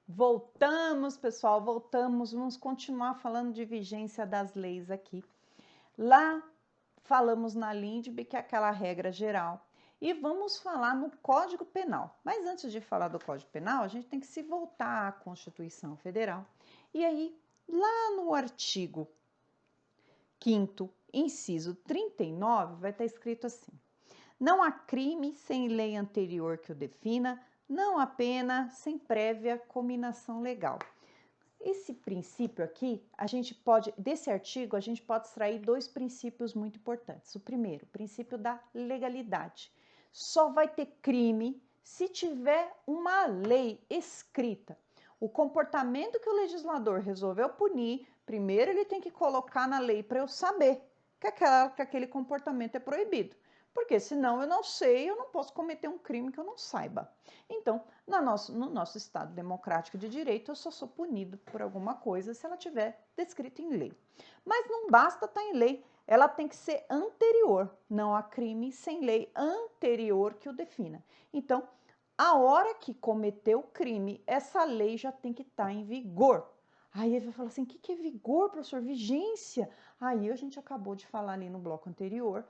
Voltamos, pessoal, voltamos. Vamos continuar falando de vigência das leis aqui. Lá falamos na LINDB, que é aquela regra geral, e vamos falar no Código Penal. Mas antes de falar do Código Penal, a gente tem que se voltar à Constituição Federal. E aí, lá no artigo 5º, inciso 39, vai estar escrito assim: não há crime sem lei anterior que o defina, não há pena sem prévia cominação legal. Esse princípio aqui, desse artigo, a gente pode extrair dois princípios muito importantes. O primeiro, o princípio da legalidade. Só vai ter crime se tiver uma lei escrita. O comportamento que o legislador resolveu punir, primeiro ele tem que colocar na lei para eu saber que aquele comportamento é proibido. Porque senão eu não sei, eu não posso cometer um crime que eu não saiba. Então, no nosso Estado democrático de direito, eu só sou punido por alguma coisa se ela estiver descrita em lei. Mas não basta estar em lei, ela tem que ser anterior. Não há crime sem lei anterior que o defina. Então, a hora que cometeu o crime, essa lei já tem que estar em vigor. Aí ele vai falar assim, o que é vigor, professor? Vigência. Aí a gente acabou de falar ali no bloco anterior,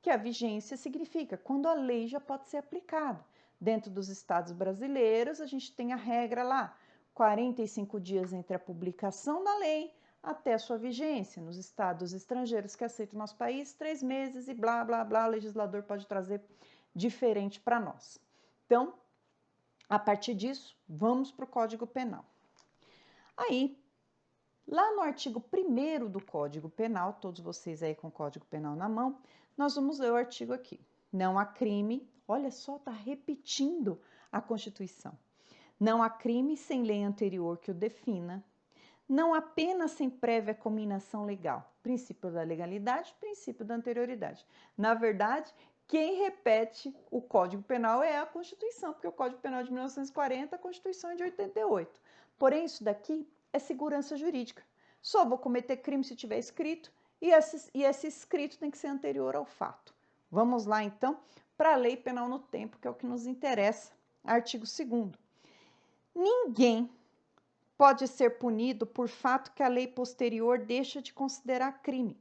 que a vigência significa quando a lei já pode ser aplicada. Dentro dos estados brasileiros, a gente tem a regra lá, 45 dias entre a publicação da lei até a sua vigência. Nos estados estrangeiros que aceitam o nosso país, 3 meses e blá, blá, blá, o legislador pode trazer diferente para nós. Então, a partir disso, vamos para o Código Penal. Aí, lá no artigo 1º do Código Penal, todos vocês aí com o Código Penal na mão, nós vamos ler o artigo aqui. Não há crime, olha só, está repetindo a Constituição. Não há crime sem lei anterior que o defina. Não há pena sem prévia cominação legal. Princípio da legalidade, princípio da anterioridade. Na verdade, quem repete o Código Penal é a Constituição, porque o Código Penal é de 1940, a Constituição é de 88. Porém, isso daqui é segurança jurídica. Só vou cometer crime se tiver escrito, e esse escrito tem que ser anterior ao fato. Vamos lá, então, para a lei penal no tempo, que é o que nos interessa. Artigo 2º. Ninguém pode ser punido por fato que a lei posterior deixa de considerar crime,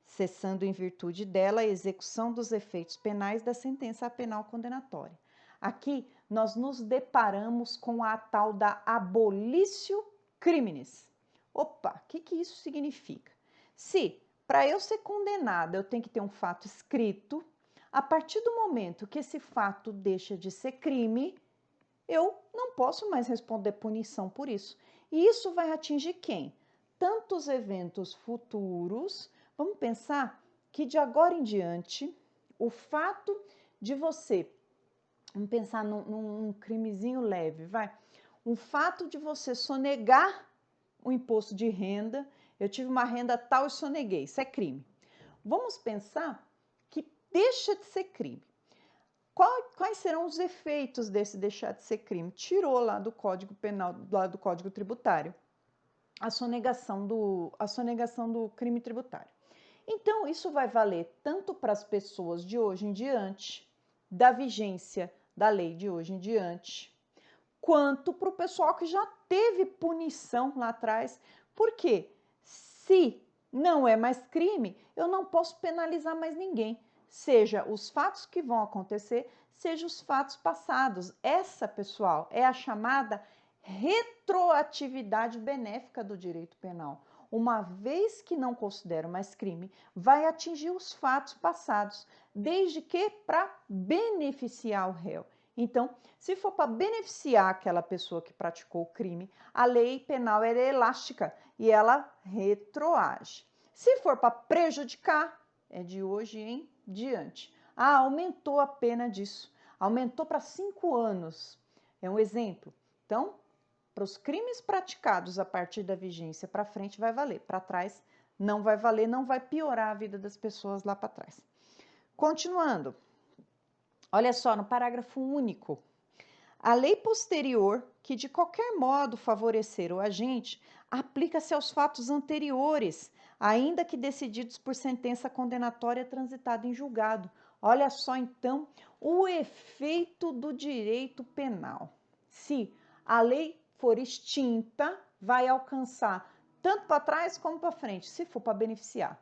cessando em virtude dela a execução dos efeitos penais da sentença penal condenatória. Aqui nós nos deparamos com a tal da abolitio criminis. Opa, o que isso significa? Se para eu ser condenada eu tenho que ter um fato escrito, a partir do momento que esse fato deixa de ser crime, eu não posso mais responder punição por isso. E isso vai atingir quem? Tanto os eventos futuros, vamos pensar que de agora em diante, o fato de você, vamos pensar num crimezinho leve, vai, um fato de você sonegar o imposto de renda, eu tive uma renda tal e soneguei, isso é crime. Vamos pensar que deixa de ser crime. Quais serão os efeitos desse deixar de ser crime? Tirou lá do Código Penal, lá do Código Tributário, a sonegação do crime tributário. Então, isso vai valer tanto para as pessoas de hoje em diante, da vigência da lei de hoje em diante, quanto para o pessoal que já teve punição lá atrás. Porque se não é mais crime, eu não posso penalizar mais ninguém. Seja os fatos que vão acontecer, seja os fatos passados. Essa, pessoal, é a chamada retroatividade benéfica do direito penal. Uma vez que não considero mais crime, vai atingir os fatos passados, desde que para beneficiar o réu. Então, se for para beneficiar aquela pessoa que praticou o crime, a lei penal é elástica e ela retroage. Se for para prejudicar, é de hoje em diante. Ah, aumentou a pena disso. Aumentou para 5 anos. É um exemplo. Então, para os crimes praticados a partir da vigência para frente vai valer. Para trás não vai valer, não vai piorar a vida das pessoas lá para trás. Continuando. Olha só, no parágrafo único. A lei posterior, que de qualquer modo favorecer o agente, aplica-se aos fatos anteriores, ainda que decididos por sentença condenatória transitada em julgado. Olha só, então, o efeito do direito penal. Se a lei for extinta, vai alcançar tanto para trás como para frente, se for para beneficiar.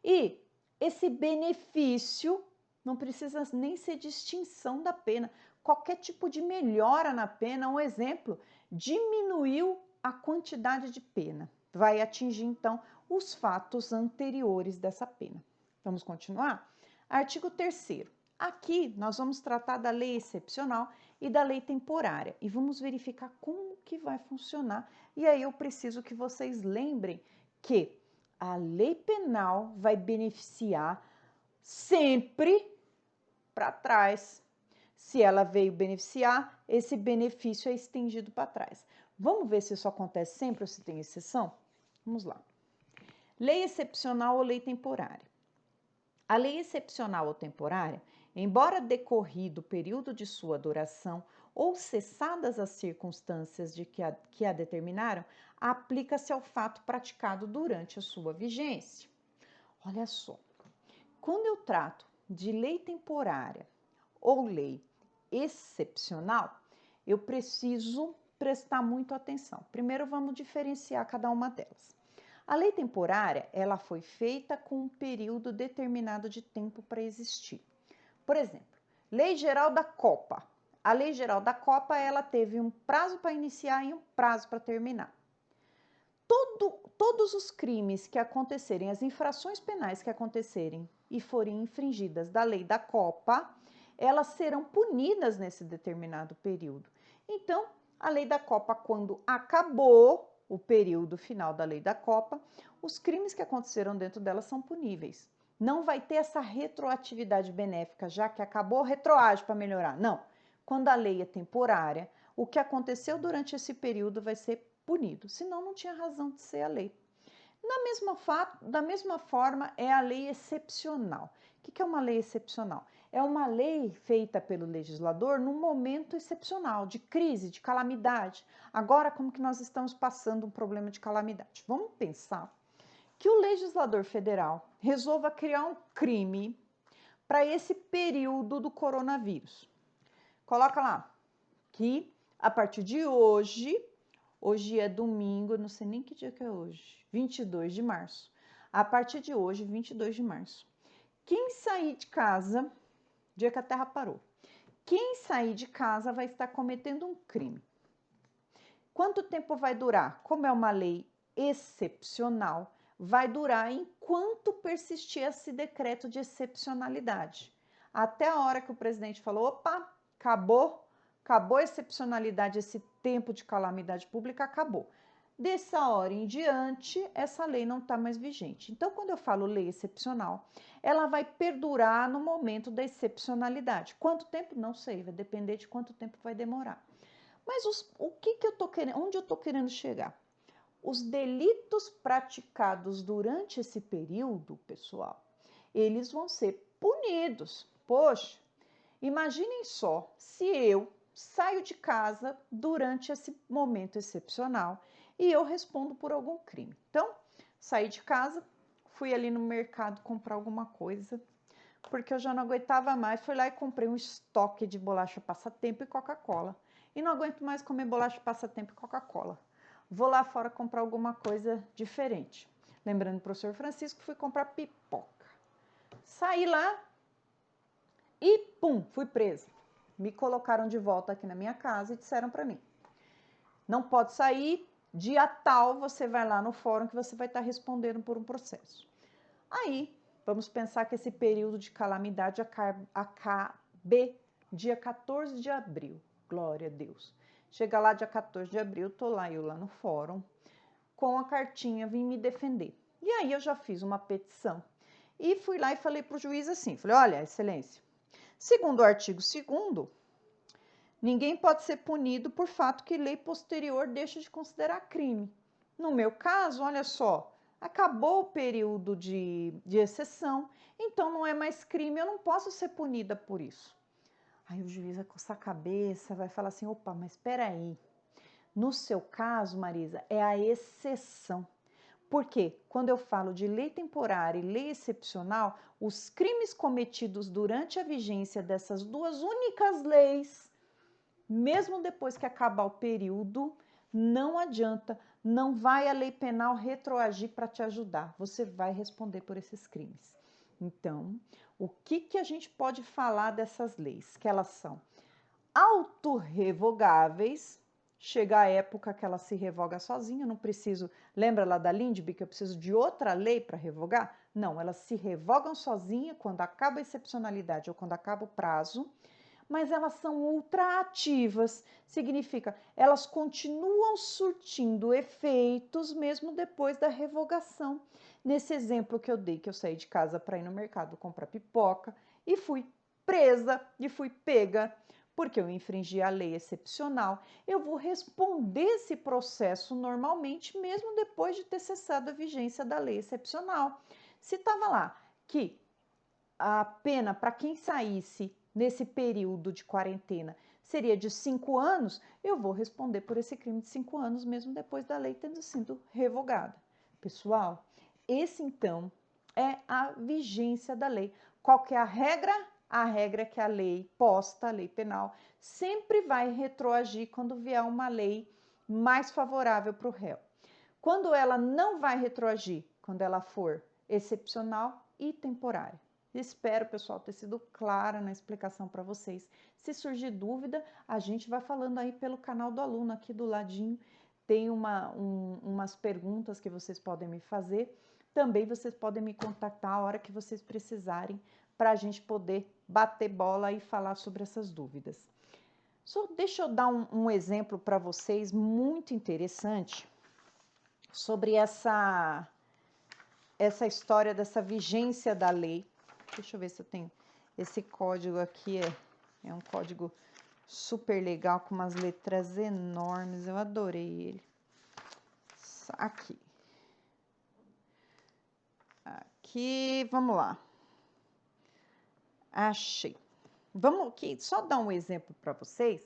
E esse benefício não precisa nem ser de extinção da pena. Qualquer tipo de melhora na pena, um exemplo, diminuiu a quantidade de pena. Vai atingir, então, os fatos anteriores dessa pena. Vamos continuar? Artigo 3º. Aqui nós vamos tratar da lei excepcional e da lei temporária e vamos verificar como que vai funcionar. E aí eu preciso que vocês lembrem que a lei penal vai beneficiar sempre para trás. Se ela veio beneficiar, esse benefício é estendido para trás. Vamos ver se isso acontece sempre ou se tem exceção? Vamos lá. Lei excepcional ou lei temporária. A lei excepcional ou temporária, embora decorrido o período de sua duração ou cessadas as circunstâncias que a determinaram, aplica-se ao fato praticado durante a sua vigência. Olha só, quando eu trato de lei temporária ou lei excepcional, eu preciso prestar muito atenção. Primeiro, vamos diferenciar cada uma delas. A lei temporária, ela foi feita com um período determinado de tempo para existir. Por exemplo, Lei Geral da Copa. A Lei Geral da Copa, ela teve um prazo para iniciar e um prazo para terminar. Todos os crimes que acontecerem, as infrações penais que acontecerem e forem infringidas da Lei da Copa, elas serão punidas nesse determinado período. Então, a Lei da Copa, quando acabou o período final da Lei da Copa, os crimes que aconteceram dentro dela são puníveis. Não vai ter essa retroatividade benéfica, já que acabou, retroage para melhorar. Não. Quando a lei é temporária, o que aconteceu durante esse período vai ser punido, senão não tinha razão de ser a lei. Da mesma forma, é a lei excepcional. O que é uma lei excepcional? É uma lei feita pelo legislador num momento excepcional, de crise, de calamidade. Agora, como que nós estamos passando um problema de calamidade? Vamos pensar que o legislador federal resolva criar um crime para esse período do coronavírus. Coloca lá que a partir de hoje é domingo, não sei nem que dia que é hoje, 22 de março. A partir de hoje, 22 de março. Quem sair de casa, dia que a Terra parou, quem sair de casa vai estar cometendo um crime. Quanto tempo vai durar? Como é uma lei excepcional, vai durar enquanto persistir esse decreto de excepcionalidade. Até a hora que o presidente falou, opa, acabou a excepcionalidade, esse tempo de calamidade pública acabou. Dessa hora em diante, essa lei não está mais vigente. Então, quando eu falo lei excepcional, ela vai perdurar no momento da excepcionalidade. Quanto tempo? Não sei, vai depender de quanto tempo vai demorar. Mas onde eu estou querendo chegar? Os delitos praticados durante esse período, pessoal, eles vão ser punidos. Poxa, imaginem só se eu saio de casa durante esse momento excepcional e eu respondo por algum crime. Então, saí de casa, fui ali no mercado comprar alguma coisa, porque eu já não aguentava mais, fui lá e comprei um estoque de bolacha passatempo e Coca-Cola. E não aguento mais comer bolacha passatempo e Coca-Cola. Vou lá fora comprar alguma coisa diferente. Lembrando do professor Francisco, fui comprar pipoca. Saí lá e pum, fui presa. Me colocaram de volta aqui na minha casa e disseram para mim: não pode sair, dia tal você vai lá no fórum que você vai estar respondendo por um processo. Aí, vamos pensar que esse período de calamidade acabe dia 14 de abril. Glória a Deus. Chega lá dia 14 de abril, tô lá eu lá no fórum, com a cartinha, vim me defender. E aí eu já fiz uma petição e fui lá e falei para o juiz assim, falei, olha, excelência, segundo o artigo 2º, ninguém pode ser punido por fato que lei posterior deixa de considerar crime. No meu caso, olha só, acabou o período de exceção, então não é mais crime, eu não posso ser punida por isso. Aí o juiz vai coçar a cabeça, vai falar assim, opa, mas espera aí. No seu caso, Marisa, é a exceção. Porque quando eu falo de lei temporária e lei excepcional, os crimes cometidos durante a vigência dessas duas únicas leis, mesmo depois que acabar o período, Não adianta, não vai a lei penal retroagir para te ajudar. Você vai responder por esses crimes. Então, o que a gente pode falar dessas leis? Que elas são autorrevogáveis. Chega a época que ela se revoga sozinha, não preciso. Lembra lá da Lindby que eu preciso de outra lei para revogar? Não, elas se revogam sozinha quando acaba a excepcionalidade ou quando acaba o prazo, mas elas são ultraativas, significa elas continuam surtindo efeitos mesmo depois da revogação. Nesse exemplo que eu dei, que eu saí de casa para ir no mercado comprar pipoca e fui presa e fui pega porque eu infringi a lei excepcional, eu vou responder esse processo normalmente, mesmo depois de ter cessado a vigência da lei excepcional. Se estava lá que a pena para quem saísse nesse período de quarentena seria de 5 anos, eu vou responder por esse crime de 5 anos, mesmo depois da lei tendo sido revogada. Pessoal, esse então é a vigência da lei. Qual que é a regra? A regra é que a lei posta, a lei penal, sempre vai retroagir quando vier uma lei mais favorável para o réu. Quando ela não vai retroagir, quando ela for excepcional e temporária. Espero, pessoal, ter sido clara na explicação para vocês. Se surgir dúvida, a gente vai falando aí pelo canal do aluno aqui do ladinho. Tem umas perguntas que vocês podem me fazer. Também vocês podem me contactar a hora que vocês precisarem para a gente poder bater bola e falar sobre essas dúvidas. Só deixa eu dar um exemplo para vocês muito interessante sobre essa história dessa vigência da lei. Deixa eu ver se eu tenho esse código aqui, é um código super legal, com umas letras enormes, eu adorei ele. Aqui. Aqui, vamos lá. Achei. Vamos aqui só dar um exemplo para vocês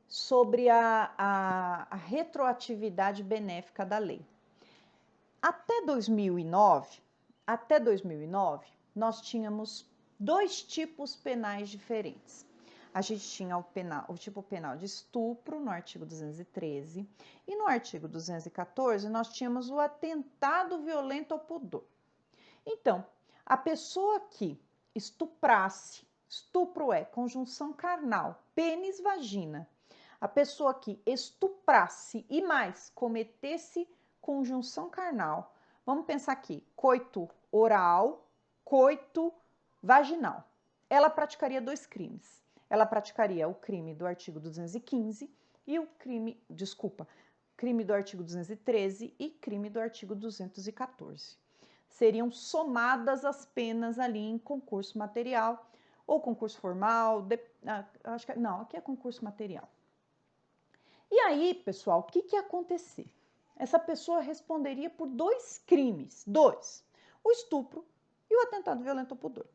sobre a retroatividade benéfica da lei. Até 2009, nós tínhamos 2 tipos penais diferentes. A gente tinha o tipo penal de estupro, no artigo 213, e no artigo 214 nós tínhamos o atentado violento ao pudor. Então, a pessoa que estuprasse, estupro é conjunção carnal, pênis, vagina. A pessoa que estuprasse e mais cometesse conjunção carnal, vamos pensar aqui, coito oral, coito vaginal. Ela praticaria 2 crimes. Ela praticaria o crime do artigo 215 e o crime do artigo 213 e crime do artigo 214. Seriam somadas as penas ali em concurso material ou concurso formal, aqui é concurso material. E aí, pessoal, o que ia acontecer? Essa pessoa responderia por 2 crimes, 2, o estupro e o atentado violento ao pudor.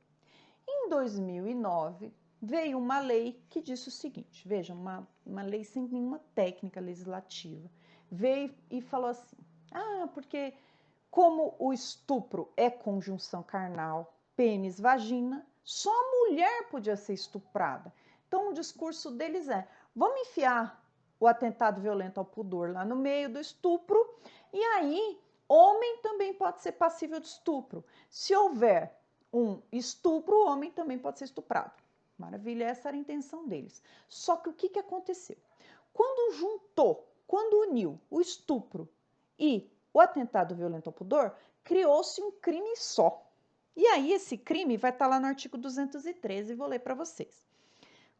Em 2009, veio uma lei que disse o seguinte, veja, uma lei sem nenhuma técnica legislativa, veio e falou assim, porque como o estupro é conjunção carnal, pênis, vagina, só a mulher podia ser estuprada. Então, o discurso deles é, vamos enfiar o atentado violento ao pudor lá no meio do estupro, e aí homem também pode ser passível de estupro. Se houver um estupro, o homem também pode ser estuprado. Maravilha, essa era a intenção deles. Só que o que aconteceu? Quando uniu o estupro e o atentado violento ao pudor, criou-se um crime só. E aí esse crime vai estar lá no artigo 213, vou ler para vocês.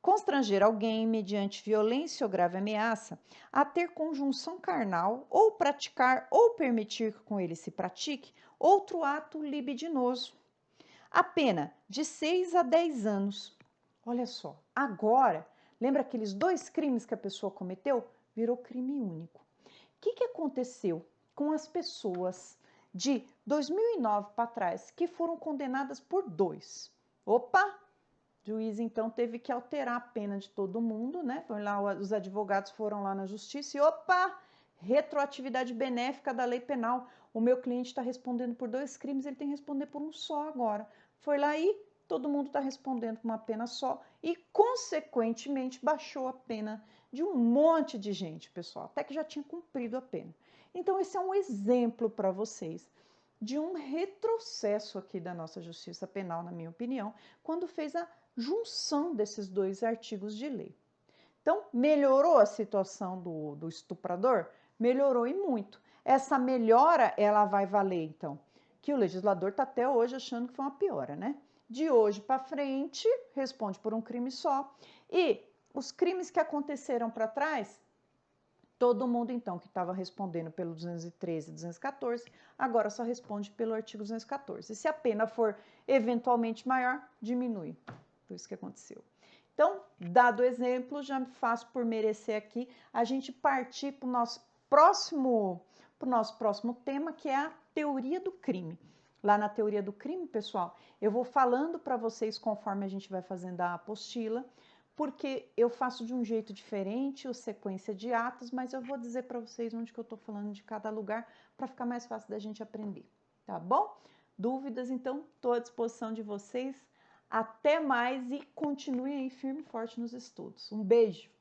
Constranger alguém mediante violência ou grave ameaça a ter conjunção carnal ou praticar ou permitir que com ele se pratique outro ato libidinoso. A pena de 6 a 10 anos. Olha só, agora, lembra aqueles 2 crimes que a pessoa cometeu? Virou crime único. O que aconteceu com as pessoas de 2009 para trás que foram condenadas por 2? Opa! O juiz, então, teve que alterar a pena de todo mundo, né? Os advogados foram lá na justiça e, opa, retroatividade benéfica da lei penal. O meu cliente está respondendo por 2 crimes, ele tem que responder por um só agora. Foi lá e todo mundo está respondendo com uma pena só e, consequentemente, baixou a pena de um monte de gente, pessoal, até que já tinha cumprido a pena. Então, esse é um exemplo para vocês de um retrocesso aqui da nossa justiça penal, na minha opinião, quando fez a junção desses dois artigos de lei. Então, melhorou a situação do estuprador? Melhorou e muito. Essa melhora, ela vai valer, então, que o legislador está até hoje achando que foi uma piora, né? De hoje para frente, responde por um crime só. E os crimes que aconteceram para trás, todo mundo, então, que estava respondendo pelo 213 e 214, agora só responde pelo artigo 214. E se a pena for eventualmente maior, diminui. Foi isso que aconteceu. Então, dado o exemplo, já me faço por merecer aqui a gente partir para o nosso próximo tema, que é a teoria do crime. Lá na teoria do crime, pessoal, eu vou falando para vocês conforme a gente vai fazendo a apostila, porque eu faço de um jeito diferente, a sequência de atos, mas eu vou dizer para vocês onde que eu estou falando de cada lugar, para ficar mais fácil da gente aprender, tá bom? Dúvidas, então, estou à disposição de vocês. Até mais e continuem aí firme e forte nos estudos. Um beijo!